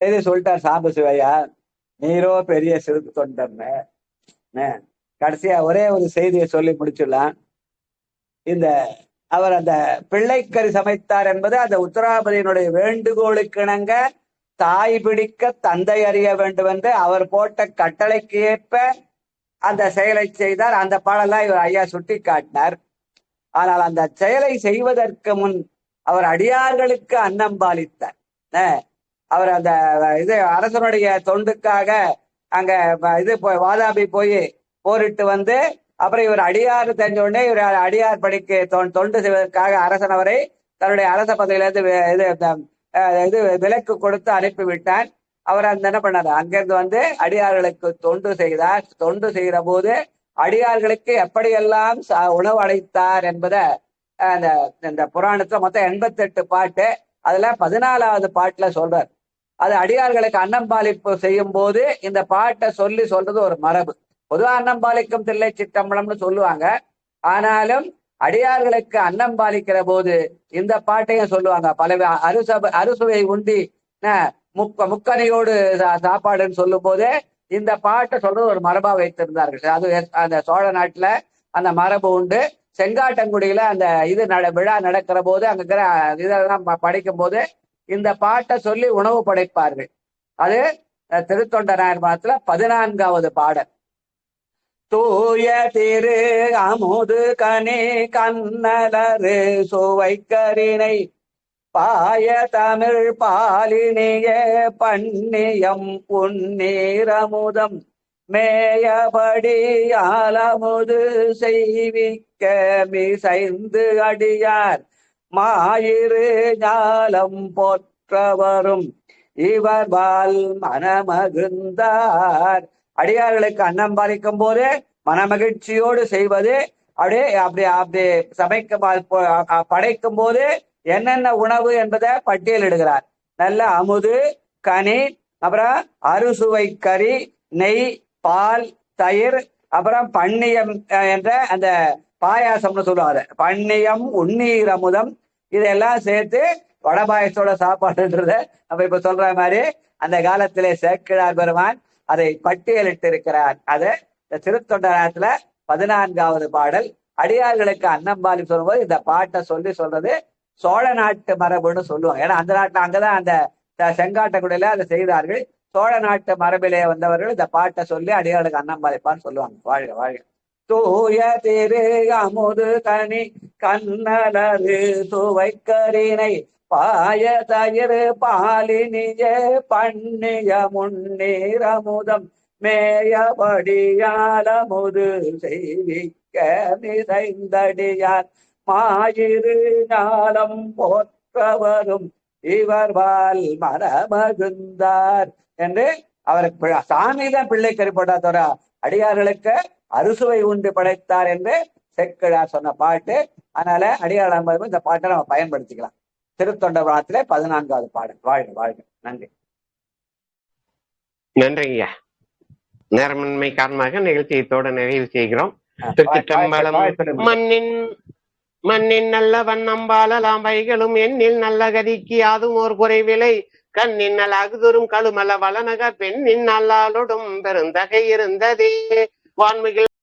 செய்தி சொல்லிட்டார் சாம்பு சிவையா, நீரோ பெரிய சிறு தொண்டர்னு. கடைசியா ஒரே ஒரு செய்தியை சொல்லி முடிச்சிடலாம். இந்த அவர் அந்த பிள்ளைக்கறி சமைத்தார் என்பது அந்த உத்தராபதியினுடைய வேண்டுகோளுக்கு இணங்க தாய் பிடிக்க தந்தை அறிய வேண்டும் என்று அவர் போட்ட கட்டளைக்கு ஏற்ப அந்த செயலை செய்தார். அந்த பாடலாம் இவர் ஐயா சுட்டி காட்டினார். ஆனால் அந்த செயலை செய்வதற்கு முன் அவர் அடியார்களுக்கு அன்னம் பாலித்தார். அவர் அந்த இது அரசனுடைய தொண்டுக்காக அங்க இது வாதாபி போய் போரிட்டு வந்து அப்புறம் இவர் அடியார் தெரிஞ்ச உடனே இவர் அடியார் படிக்க தொண்டு செய்வதற்காக அரசன் அவரை தன்னுடைய அரச பதவியிலிருந்து இது விலக்கு கொடுத்து அனுப்பிவிட்டான். அவர் அந்த என்ன பண்ணார், அங்கிருந்து வந்து அடியார்களுக்கு தொண்டு செய்தார். தொண்டு செய்கிற போது அடியார்களுக்கு எப்படியெல்லாம் உணவு அளித்தார் என்பதை இந்த புராணத்துல மொத்தம் 88 பாட்டு, அதுல 14வது பாட்டுல சொல்றார். அது அடியார்களுக்கு அன்னம்பாலிப்பு செய்யும் போது இந்த பாட்டை சொல்றது ஒரு மரபு. பொதுவா அன்னம்பாலிக்கும் தில்லை சிற்றம்பலம்னு சொல்லுவாங்க. ஆனாலும் அடியார்களுக்கு அன்னம்பாலிக்கிற போது இந்த பாட்டையும் சொல்லுவாங்க. பல அறுசுவை உண்டி முக்கனையோடு சாப்பாடுன்னு சொல்லும் போது இந்த பாட்டை சொல்றது ஒரு மரபா வைத்திருந்தார்கள். அது அந்த சோழ நாட்டுல அந்த மரபு உண்டு. செங்காட்டங்குடியில அந்த இது விழா நடக்கிற போது அங்க இருக்கிற இதெல்லாம் படைக்கும் போது இந்த பாட்டை சொல்லி உணவு படைப்பார்கள். அது திருத்தொண்டராயர் பாடத்துல 14வது பாடல். தூய திரு அமுது கனி கண்ணலரு சுவைக்கரினை பாய தமிழ் பாலினிய பண்ணியம் புன்னீரமுதம் மேயபடி ஆலமுது செய்விக்க மிசைந்து அடியார் மாயிரு ஞாலம் போற்றவரும் இவர் பால் மனமகிழ்ந்தார். அடியார்களுக்கு அன்னம் பாலிக்கும் போது மனமகிழ்ச்சியோடு செய்வது. அப்படியே படைக்கும் போது என்னென்ன உணவு என்பதை பட்டியலிடுகிறார். நல்ல அமுது, கனி, அப்புறம் அறுசுவை கறி, நெய், பால், தயிர், அப்புறம் பன்னியம் என்ற அந்த பாயாசம்னு சொல்லுவாங்க. பன்னியம், உண்ணீர் அமுதம், இதெல்லாம் சேர்த்து வடபாயசோட சாப்பாடுன்றத நம்ம இப்ப சொல்ற மாதிரி அந்த காலத்திலே சேக்கிழார் பெருமான் அதை பட்டியலிட்டு இருக்கிறார். அது இந்த திருத்தொண்டராயத்துல 14வது பாடல். அடியார்களுக்கு அன்னம்பாலி சொல்லும்போது இந்த பாட்டை சொல்றது சோழ நாட்டு மரபுன்னு சொல்லுவாங்க. ஏன்னா அந்த நாட்டுல அங்கதான் அந்த செங்காட்டக்குடியில அதை செய்தார்கள். சோழ நாட்டு மரபிலே வந்தவர்கள் இந்த பாட்டை சொல்லி அடியார்களுக்கு அன்னம்பாலிப்பான்னு சொல்லுவாங்க. வாழ்க வாழ்க. தூய திரு அமுது கனி கண்ணலரு சுவைக்கரினை பாய தயிர் பாலினிய பண்ணிய முன்னீரமுதம் மேயபடியாலமுது செய்விக்க மிசைந்தடியார் மாயிரு ஞாலம் போற்றவரும் இவர்பால் மனமகிழ்ந்தார் என்று அவருக்கு சாமிதான் பிள்ளை கறிப்பட்டா தவிர அடியார்களுக்கு அறுசுவை உண்டு படைத்தார் என்று செக்கிழார் சொன்ன பாட்டு. அதனால அடியார் இந்த பாட்டை நம்ம பயன்படுத்திக்கலாம். திருத்தொண்டபுரத்திலே 14வது பாடல். வாழ்க வாழ்க. நன்றி. நன்றிங்க. நேரமின்மை காரணமாக நிகழ்ச்சியத்தோட நிறைவு செய்கிறோம். திருச்சிற்றம்பலம். மண்ணின் நல்ல வண்ணம்பாலாம் வைகளும் எண்ணில் நல்ல கதிக்கு யாதும் ஓர் குறைவிலை கண்ணின் நல் அகுதொரும் கழுமல வளநக பெண்ணின் நல்லாலொடும் பெருந்தகை இருந்ததே வான்மிகள்